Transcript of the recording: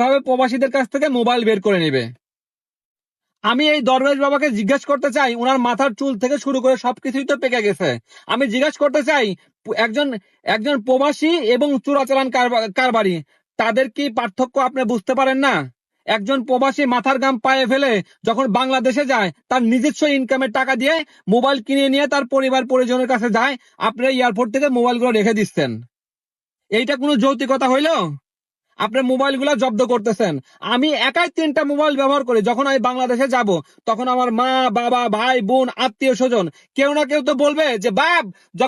কিভাবে প্রবাসীদের কাছ থেকে মোবাইল বের করে নেবে। আমি এই দরবেশ বাবাকে জিজ্ঞেস করতে চাই, উনার মাথার চুল থেকে শুরু করে সবকিছুই তো পেকে গেছে। আমি জিজ্ঞেস করতে চাই, একজন একজন প্রবাসী এবং চোরাচালান কারবারি, তাদের কি পার্থক্য আপনি বুঝতে পারেন না? একজন প্রবাসী মাথার ঘাম পায়ে ফেলে যখন বাংলাদেশে যায়, তার নিজস্ব ইনকামের টাকা দিয়ে মোবাইল কিনে নিয়ে তার পরিবার পরিজনের কাছে যায়, আপনি এয়ারপোর্ট থেকে মোবাইলগুলো রেখে দিচ্ছেন। এইটা কোনো যৌক্তিকতা হইলো? আপনার মোবাইল গুলা জব্দ করতেছেন। আমি একাই 3টা মোবাইল ব্যবহার করি। যখন আমি বাংলাদেশে যাব, তখন আমার মা, বাবা, ভাই, বোন, আত্মীয় স্বজন কেউ না কেউ তো বলবে যে বাপ, যখন